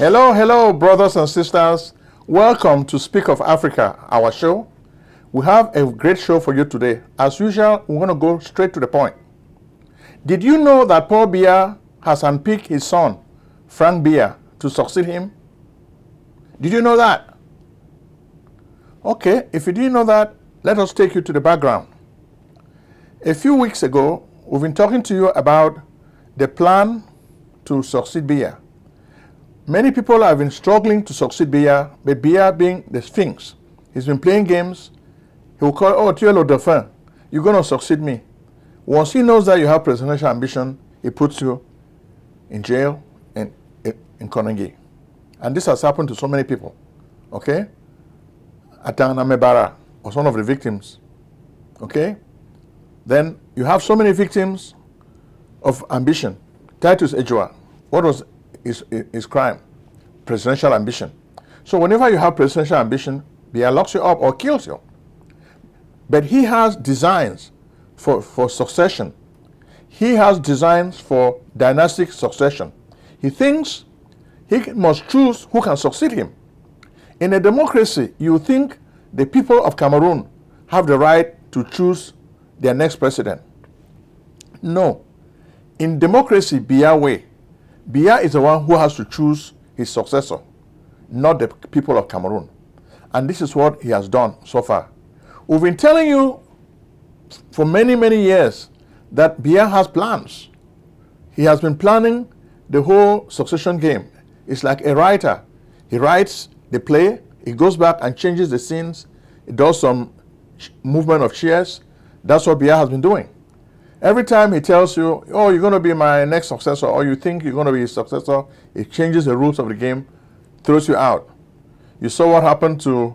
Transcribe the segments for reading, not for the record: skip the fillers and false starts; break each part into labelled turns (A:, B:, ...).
A: Hello, hello, brothers and sisters. Welcome to Speak of Africa, our show. We have a great show for you today. As usual, we're going to go straight to the point. Did you know that Paul Biya has handpicked his son, Frank Biya, to succeed him? Did you know that? Okay, if you didn't know that, let us take you to the background. A few weeks ago, we've been talking to you about the plan to succeed Biya. Many people have been struggling to succeed Biya, but Biya being the Sphinx, he's been playing games. He will call, oh, Tuelo Dauphin, you're going to succeed me. Once he knows that you have presidential ambition, he puts you in jail in Congo. And this has happened to so many people, okay? Atana Mebara was one of the victims, okay? Then you have so many victims of ambition. Titus Ejua, what was his crime? Presidential ambition. So whenever you have presidential ambition, Biya locks you up or kills you. But he has designs for succession. He has designs for dynastic succession. He thinks he must choose who can succeed him. In a democracy, you think the people of Cameroon have the right to choose their next president. No. In democracy, Biya way, Biya is the one who has to choose his successor, not the people of Cameroon. And this is what he has done so far. We've been telling you for many, many years that Biya has plans. He has been planning the whole succession game. It's like a writer. He writes the play, he goes back and changes the scenes, he does some movement of chairs. That's what Biya has been doing. Every time he tells you, oh, you're going to be my next successor, or you think you're going to be his successor, he changes the rules of the game, throws you out. You saw what happened to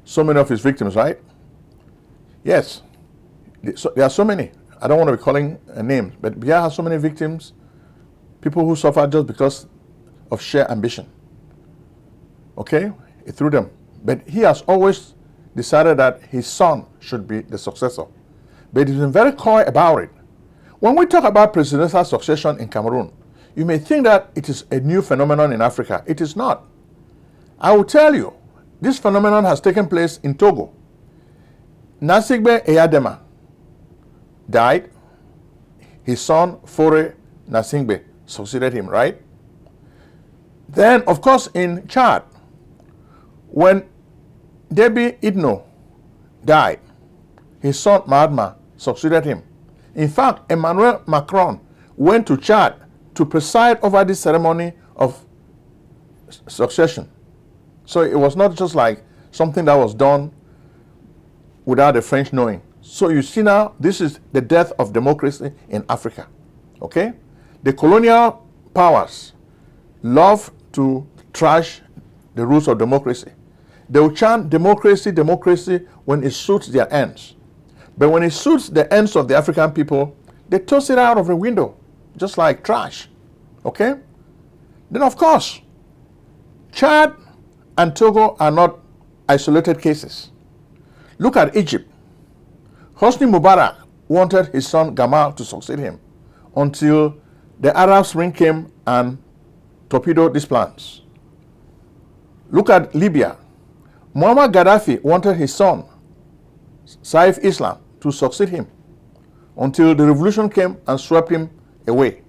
A: so many of his victims, right? Yes. There are so many. I don't want to be calling names, but Biya has so many victims, people who suffer just because of sheer ambition. Okay? He threw them. But he has always decided that his son should be the successor. But he's been very coy about it. When we talk about presidential succession in Cameroon, you may think that it is a new phenomenon in Africa. It is not. I will tell you, this phenomenon has taken place in Togo. Nasigbe Eyadema died. His son, Fore Nasigbe, succeeded him, right? Then, of course, in Chad, when Debi Itno died, his son, Mahatma, succeeded him. In fact, Emmanuel Macron went to Chad to preside over this ceremony of succession. So it was not just like something that was done without the French knowing. So you see now, this is the death of democracy in Africa. Okay? The colonial powers love to trash the rules of democracy. They will chant democracy, democracy when it suits their ends. But when it suits the ends of the African people, they toss it out of the window, just like trash. Okay? Then, of course, Chad and Togo are not isolated cases. Look at Egypt. Hosni Mubarak wanted his son Gamal to succeed him until the Arab Spring came and torpedoed these plans. Look at Libya. Muammar Gaddafi wanted his son, Saif Islam, to succeed him until the revolution came and swept him away.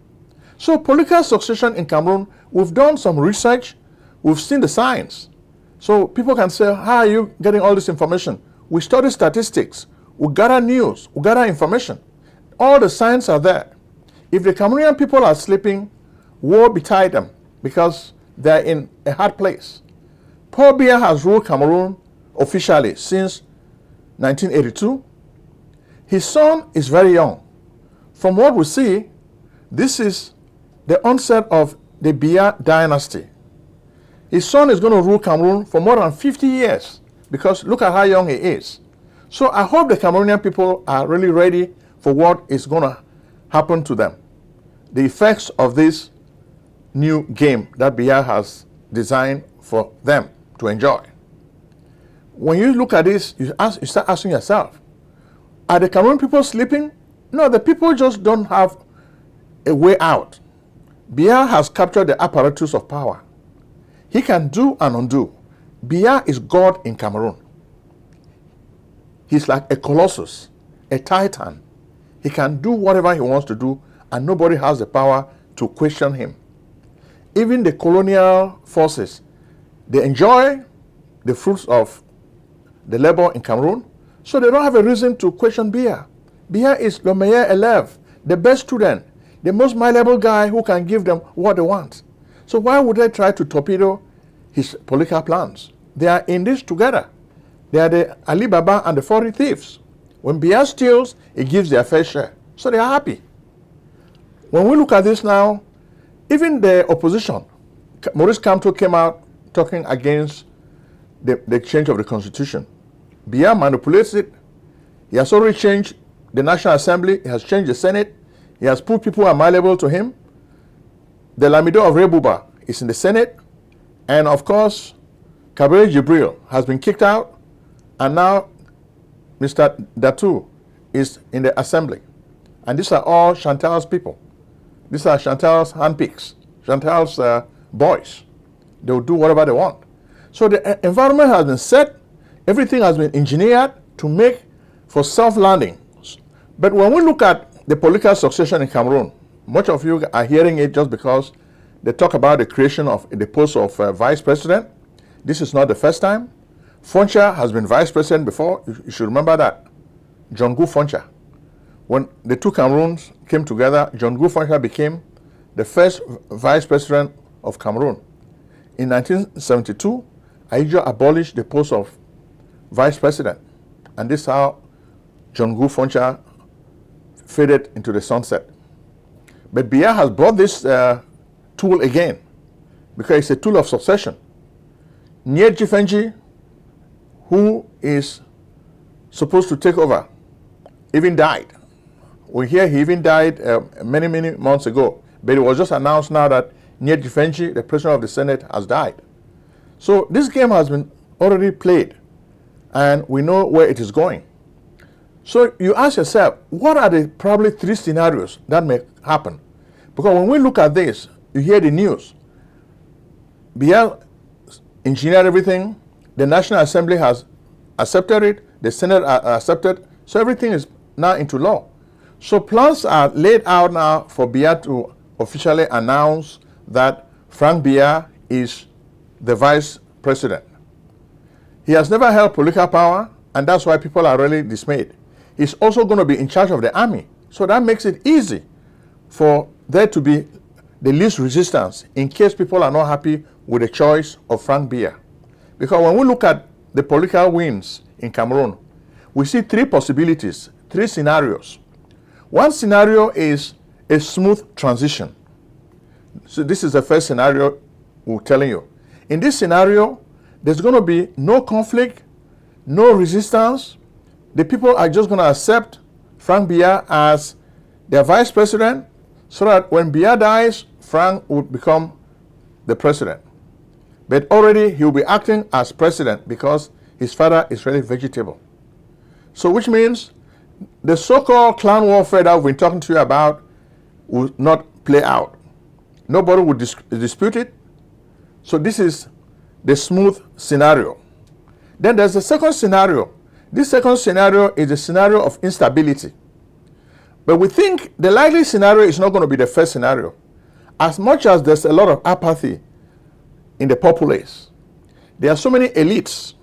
A: So political succession in Cameroon, we've done some research, we've seen the science. So people can say, how are you getting all this information? We study statistics, we gather news, we gather information. All the signs are there. If the Cameroonian people are sleeping, woe betide them because they're in a hard place. Paul Biya has ruled Cameroon officially since 1982. His son is very young. From what we see, this is the onset of the Biya dynasty. His son is going to rule Cameroon for more than 50 years because look at how young he is. So I hope the Cameroonian people are really ready for what is going to happen to them. The effects of this new game that Biya has designed for them to enjoy. When you look at this, you start asking yourself, are the Cameroon people sleeping? No, the people just don't have a way out. Biya has captured the apparatus of power. He can do and undo. Biya is God in Cameroon. He's like a colossus, a titan. He can do whatever he wants to do, and nobody has the power to question him. Even the colonial forces, they enjoy the fruits of the labor in Cameroon, so they don't have a reason to question Biya. Biya is le meilleur élève, the best student, the most malleable guy who can give them what they want. So why would they try to torpedo his political plans? They are in this together. They are the Ali Baba and the 40 thieves. When Biya steals, he gives their fair share. So they are happy. When we look at this now, even the opposition, Maurice Kamto came out talking against the change of the constitution. Biya manipulates it. He has already changed the National Assembly. He has changed the Senate. He has put people who are malleable to him. The Lamido of Rebuba is in the Senate. And of course, Kabir Jibril has been kicked out. And now Mr. Datu is in the assembly. And these are all Chantal's people. These are Chantal's handpicks, Chantal's boys. They will do whatever they want. So the environment has been set. Everything has been engineered to make for self-landing. But when we look at the political succession in Cameroon, much of you are hearing it just because they talk about the creation of the post of vice president. This is not the first time. Foncha has been vice president before. You should remember that. John Gu Foncha. When the two Cameroons came together, John Gu Foncha became the first vice president of Cameroon. In 1972, Aïdjo abolished the post of vice president. And this is how John Gu Foncha faded into the sunset. But Biya has brought this tool again because it's a tool of succession. Nye Jifenji, who is supposed to take over, even died. We hear he even died many months ago. But it was just announced now that Nye Jifenji, the president of the Senate, has died. So this game has been already played, and we know where it is going. So you ask yourself, what are the probably 3 scenarios that may happen? Because when we look at this, you hear the news. Biya engineered everything. The National Assembly has accepted it. The Senate accepted. So everything is now into law. So plans are laid out now for Biya to officially announce that Frank Biya is the vice president. He has never held political power, and that's why people are really dismayed. He's also going to be in charge of the army. So that makes it easy for there to be the least resistance in case people are not happy with the choice of Frank Biya. Because when we look at the political winds in Cameroon, we see 3 possibilities, 3 scenarios. One scenario is a smooth transition. So this is the first scenario we're telling you. In this scenario, there's going to be no conflict, no resistance. The people are just going to accept Frank Biya as their vice president, so that when Biya dies, Frank would become the president. But already he will be acting as president because his father is really vegetable. So which means the so-called clan warfare that we've been talking to you about will not play out. Nobody would dispute it. So this is the smooth scenario. Then there's the second scenario. This second scenario is a scenario of instability. But we think the likely scenario is not going to be the first scenario. As much as there's a lot of apathy in the populace, there are so many elites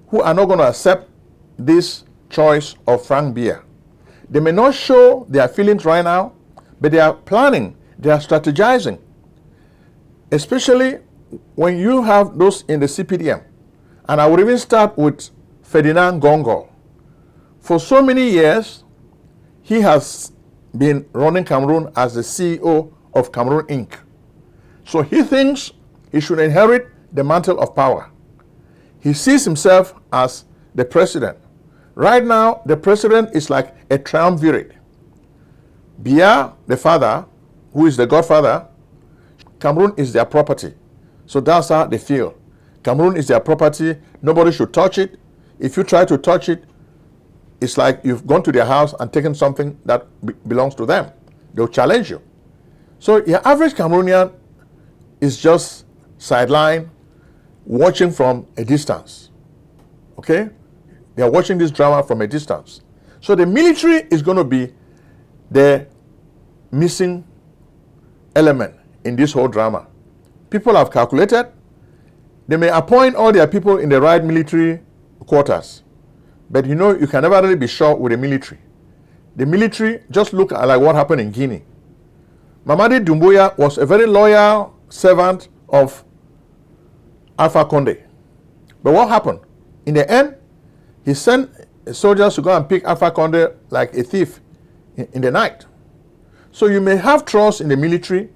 A: who are not going to accept this choice of Frank Biya. They may not show their feelings right now, but they are planning, they are strategizing. Especially when you have those in the CPDM. And I would even start with Ferdinand Gongo. For so many years, he has been running Cameroon as the CEO of Cameroon Inc. So he thinks he should inherit the mantle of power. He sees himself as the president. Right now, the president is like a triumvirate. Biya, the father, who is the godfather, Cameroon is their property. So that's how they feel. Cameroon is their property. Nobody should touch it. If you try to touch it, it's like you've gone to their house and taken something that belongs to them. They'll challenge you. So your average Cameroonian is just sideline, watching from a distance. Okay? They are watching this drama from a distance. So the military is going to be the missing element in this whole drama. People have calculated. They may appoint all their people in the right military quarters. But you know, you can never really be sure with the military. The military, just look at like what happened in Guinea. Mamadi Doumbouya was a very loyal servant of Alpha Condé. But what happened? In the end, he sent soldiers to go and pick Alpha Condé like a thief in the night. So you may have trust in the military,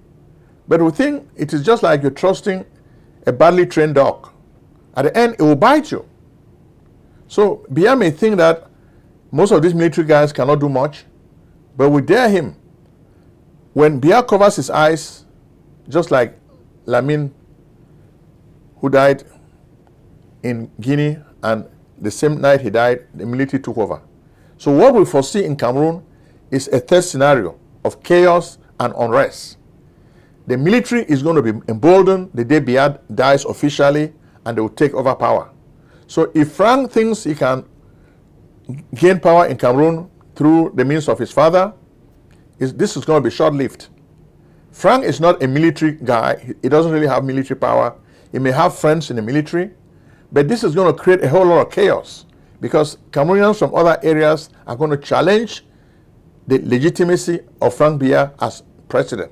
A: but we think it is just like you're trusting a badly trained dog. At the end, it will bite you. So Biya may think that most of these military guys cannot do much, but we dare him. When Biya covers his eyes, just like Lamine, who died in Guinea, and the same night he died, the military took over. So what we foresee in Cameroon is a third scenario of chaos and unrest. The military is going to be emboldened the day Biya dies officially, and they will take over power. So if Frank thinks he can gain power in Cameroon through the means of his father, this is going to be short-lived. Frank is not a military guy. He doesn't really have military power. He may have friends in the military, but this is going to create a whole lot of chaos because Cameroonians from other areas are going to challenge the legitimacy of Frank Biya as president.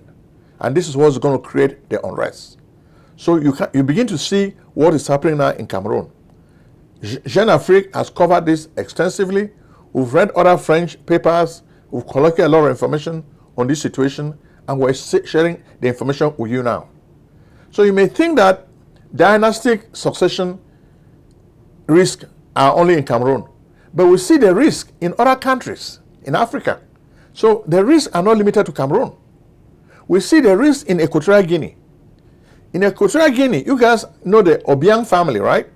A: And this is what's going to create the unrest. So you begin to see what is happening now in Cameroon. Jeune Afrique has covered this extensively. We've read other French papers. We've collected a lot of information on this situation, and we're sharing the information with you now. So you may think that dynastic succession risks are only in Cameroon, but we see the risk in other countries in Africa. So the risks are not limited to Cameroon. We see the risk in Equatorial Guinea. In Equatorial Guinea, you guys know the Obiang family, right?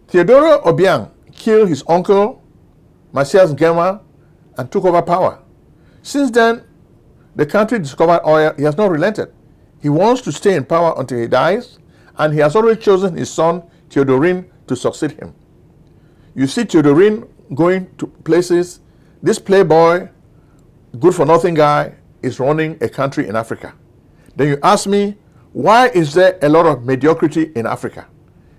A: Theodore Obiang killed his uncle, Mathias Ngema, and took over power. Since then, the country discovered oil. He has not relented. He wants to stay in power until he dies, and he has already chosen his son, Theodorin, to succeed him. You see Theodorin going to places. This playboy, good-for-nothing guy, is running a country in Africa. Then you ask me, why is there a lot of mediocrity in Africa?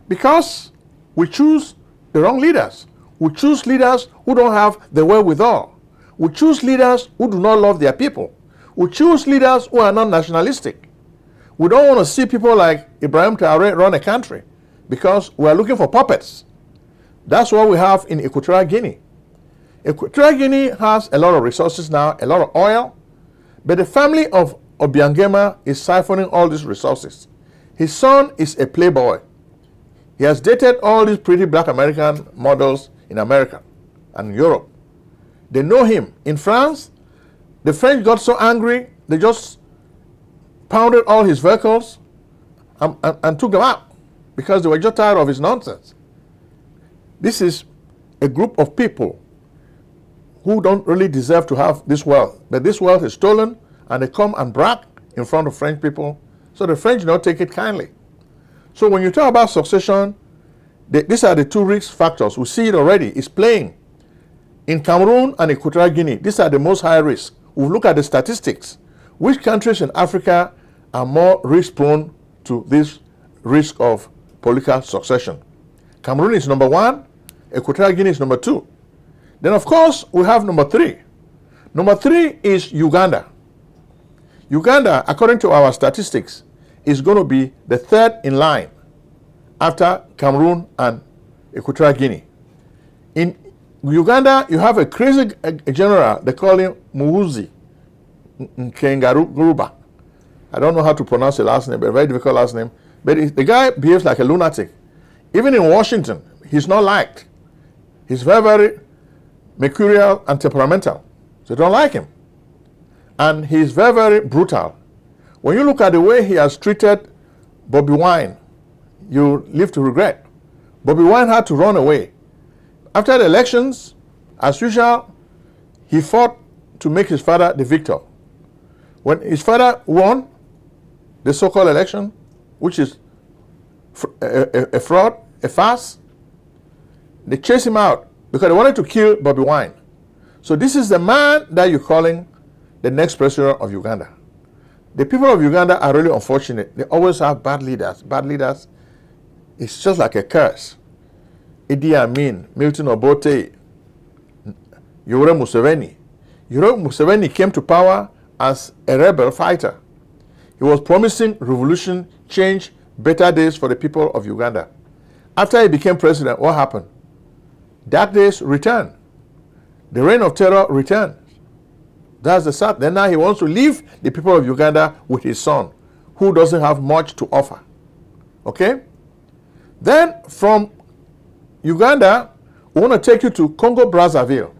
A: Because we choose the wrong leaders. We choose leaders who don't have the wherewithal. We choose leaders who do not love their people. We choose leaders who are not nationalistic. We don't want to see people like Ibrahim Traoré run a country because we are looking for puppets. That's what we have in Equatorial Guinea. Equatorial Guinea has a lot of resources now, a lot of oil, but the family of Obiang Ngema is siphoning all these resources. His son is a playboy. He has dated all these pretty black American models in America and Europe. They know him. In France, the French got so angry, they just pounded all his vehicles and took them out because they were just tired of his nonsense. This is a group of people who don't really deserve to have this wealth. But this wealth is stolen, and they come and brag in front of French people. So the French do not take it kindly. So when you talk about succession, these are the two risk factors. We see it already. It's playing. In Cameroon and Equatorial Guinea, these are the most high risk. We look at the statistics. Which countries in Africa are more risk-prone to this risk of political succession? Cameroon is number 1. Equatorial Guinea is number 2. Then, of course, we have number 3. Number 3 is Uganda. Uganda, according to our statistics, is going to be the third in line after Cameroon and Equatorial Guinea. In Uganda, you have a crazy general. They call him Muhoozi Kainerugaba. I don't know how to pronounce the last name, but a very difficult last name. But the guy behaves like a lunatic. Even in Washington, he's not liked. He's very, very mercurial and temperamental. So they don't like him. And he's very, very brutal. When you look at the way he has treated Bobby Wine, you live to regret. Bobby Wine had to run away. After the elections, as usual, he fought to make his father the victor. When his father won the so-called election, which is a fraud, a farce. They chased him out because they wanted to kill Bobby Wine. So this is the man that you're calling the next president of Uganda. The people of Uganda are really unfortunate. They always have bad leaders. Bad leaders, it's just like a curse. Idi Amin, Milton Obote, Yoweri Museveni. Yoweri Museveni came to power as a rebel fighter. He was promising revolution, change, better days for the people of Uganda. After he became president, what happened? Dark days returned. The reign of terror returned. That's the sad. Then now he wants to leave the people of Uganda with his son, who doesn't have much to offer. Okay? Then from Uganda, we want to take you to Congo Brazzaville.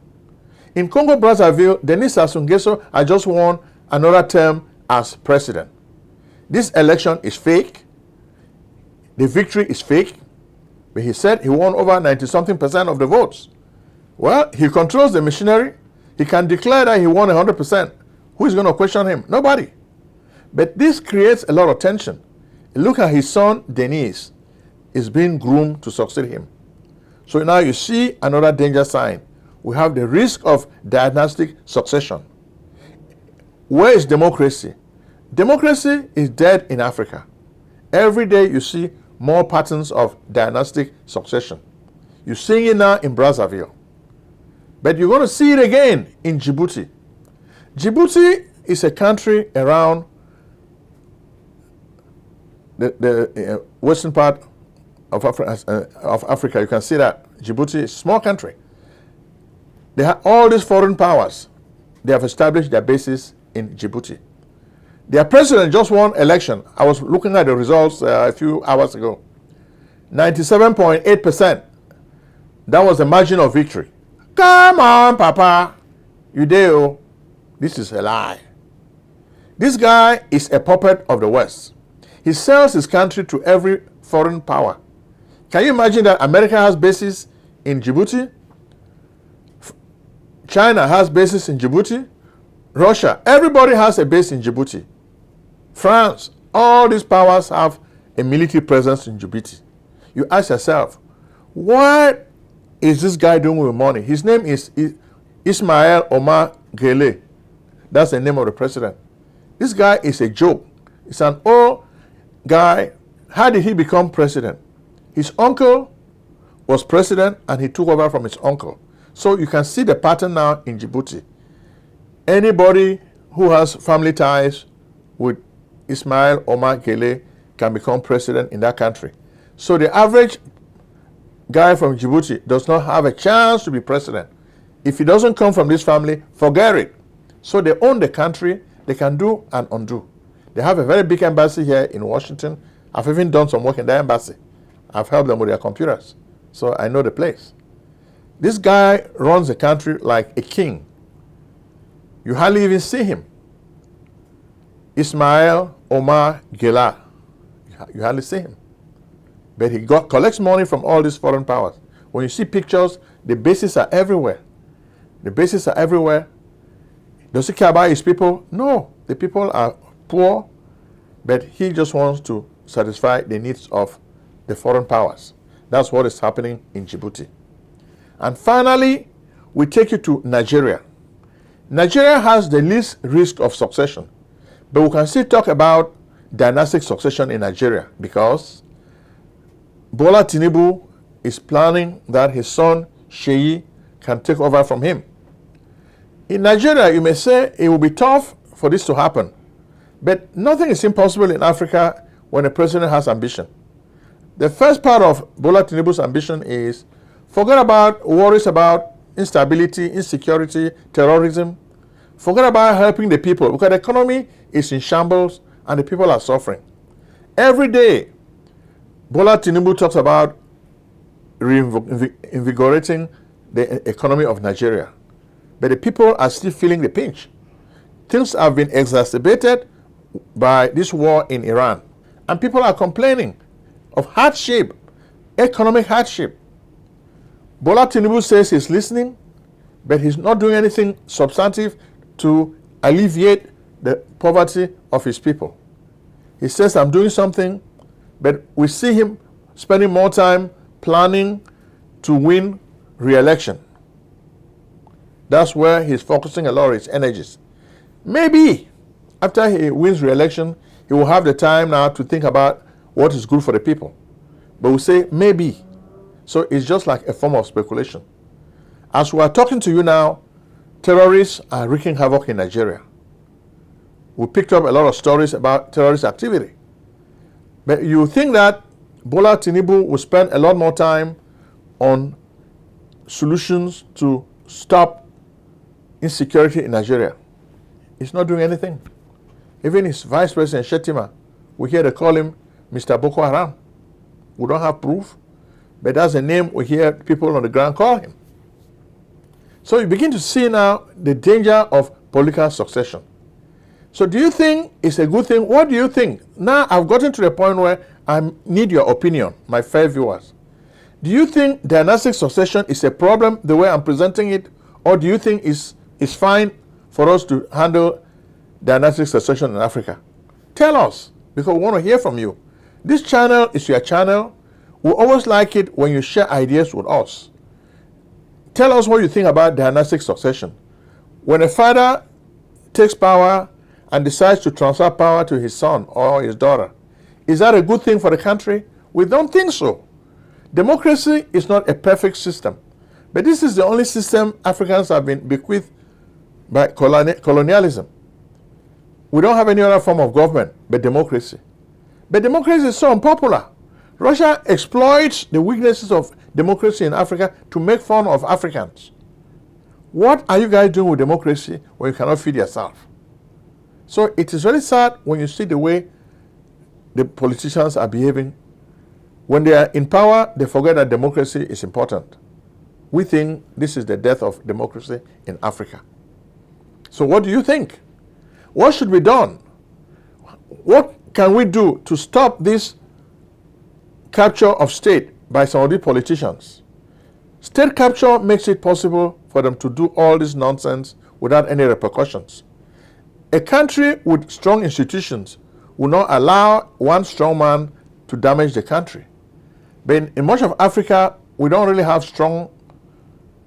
A: In Congo Brazzaville, Denis Sassou Nguesso has just won another term as president. This election is fake. The victory is fake. But he said he won over 90-something% of the votes. Well, he controls the machinery. He can declare that he won 100%. Who is going to question him? Nobody. But this creates a lot of tension. Look at his son, Denis, is being groomed to succeed him. So now you see another danger sign. We have the risk of dynastic succession. Where is democracy? Democracy is dead in Africa. Every day you see more patterns of dynastic succession. You're seeing it now in Brazzaville. But you're going to see it again in Djibouti. Djibouti is a country around the western part of Africa. You can see that Djibouti is a small country. They have all these foreign powers. They have established their bases in Djibouti. Their president just won election. I was looking at the results a few hours ago. 97.8%. That was the margin of victory. Come on, Papa. Udeo. This is a lie. This guy is a puppet of the West. He sells his country to every foreign power. Can you imagine that America has bases in Djibouti? China has bases in Djibouti. Russia, everybody has a base in Djibouti. France, all these powers have a military presence in Djibouti. You ask yourself, what is this guy doing with money? His name is Ismail Omar Guelleh. That's the name of the president. This guy is a joke. It's an old guy. How did he become president? His uncle was president and he took over from his uncle. So you can see the pattern now in Djibouti. Anybody who has family ties with Ismail Omar Guelleh can become president in that country. So the average guy from Djibouti does not have a chance to be president. If he doesn't come from this family, forget it. So they own the country. They can do and undo. They have a very big embassy here in Washington. I've even done some work in the embassy. I've helped them with their computers. So I know the place. This guy runs the country like a king. You hardly even see him. Ismail Omar Guelleh. You hardly see him. But he collects money from all these foreign powers. When you see pictures, the bases are everywhere. The bases are everywhere. Does he care about his people? No. The people are poor, but he just wants to satisfy the needs of the foreign powers. That's what is happening in Djibouti. And finally, we take you to Nigeria. Nigeria has the least risk of succession, but we can still talk about dynastic succession in Nigeria because Bola Tinubu is planning that his son Sheyi can take over from him. In Nigeria, you may say it will be tough for this to happen, but nothing is impossible in Africa when a president has ambition. The first part of Bola Tinubu's ambition is forget about worries about instability, insecurity, terrorism. Forget about helping the people because the economy is in shambles and the people are suffering. Every day, Bola Tinubu talks about reinvigorating the economy of Nigeria. But the people are still feeling the pinch. Things have been exacerbated by this war in Iran. And people are complaining of hardship, economic hardship. Bola Tinubu says he's listening, but he's not doing anything substantive to alleviate the poverty of his people. He says, I'm doing something, but we see him spending more time planning to win re-election. That's where he's focusing a lot of his energies. Maybe after he wins re-election, he will have the time now to think about what is good for the people. But we say maybe. So it's just like a form of speculation. As we are talking to you now, terrorists are wreaking havoc in Nigeria. We picked up a lot of stories about terrorist activity. But you think that Bola Tinubu will spend a lot more time on solutions to stop insecurity in Nigeria. He's not doing anything. Even his Vice President Shetima, we hear they call him Mr. Boko Haram. We don't have proof, but that's a name we hear people on the ground call him. So you begin to see now the danger of political succession. So do you think it's a good thing? What do you think? Now I've gotten to the point where I need your opinion, my fair viewers. Do you think dynastic succession is a problem the way I'm presenting it? Or do you think it's fine for us to handle dynastic succession in Africa? Tell us, because we want to hear from you. This channel is your channel. We always like it when you share ideas with us. Tell us what you think about dynastic succession. When a father takes power and decides to transfer power to his son or his daughter, is that a good thing for the country? We don't think so. Democracy is not a perfect system, but this is the only system Africans have been bequeathed by colonialism. We don't have any other form of government but democracy. But democracy is so unpopular. Russia exploits the weaknesses of democracy in Africa to make fun of Africans. What are you guys doing with democracy when you cannot feed yourself? So it is very sad when you see the way the politicians are behaving. When they are in power, they forget that democracy is important. We think this is the death of democracy in Africa. So what do you think? What should be done? What can we do to stop this capture of state by some of these politicians? State capture makes it possible for them to do all this nonsense without any repercussions. A country with strong institutions will not allow one strong man to damage the country. But in much of Africa, we don't really have strong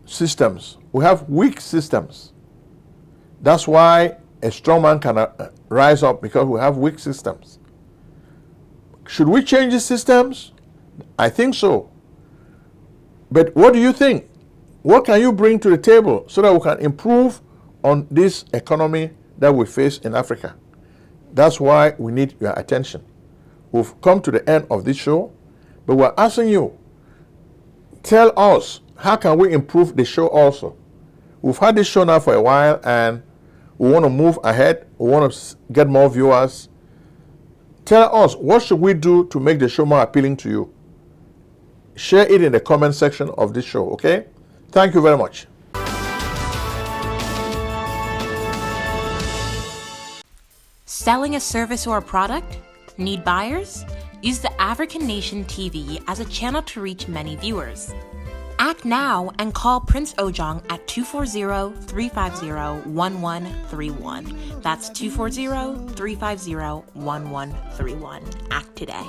A: systems. We have weak systems. That's why a strong man cannot rise up, because we have weak systems. Should we change the systems? I think so. But what do you think? What can you bring to the table so that we can improve on this economy that we face in Africa? That's why we need your attention. We've come to the end of this show, but we're asking you, tell us, how can we improve the show also? We've had this show now for a while, and we want to move ahead. We want to get more viewers. Tell us, what should we do to make the show more appealing to you? Share it in the comment section of this show, okay? Thank you very much.
B: Selling a service or a product? Need buyers? Use the African Nation TV as a channel to reach many viewers. Act now and call Prince Ojong at 240-350-1131. That's 240-350-1131. Act today.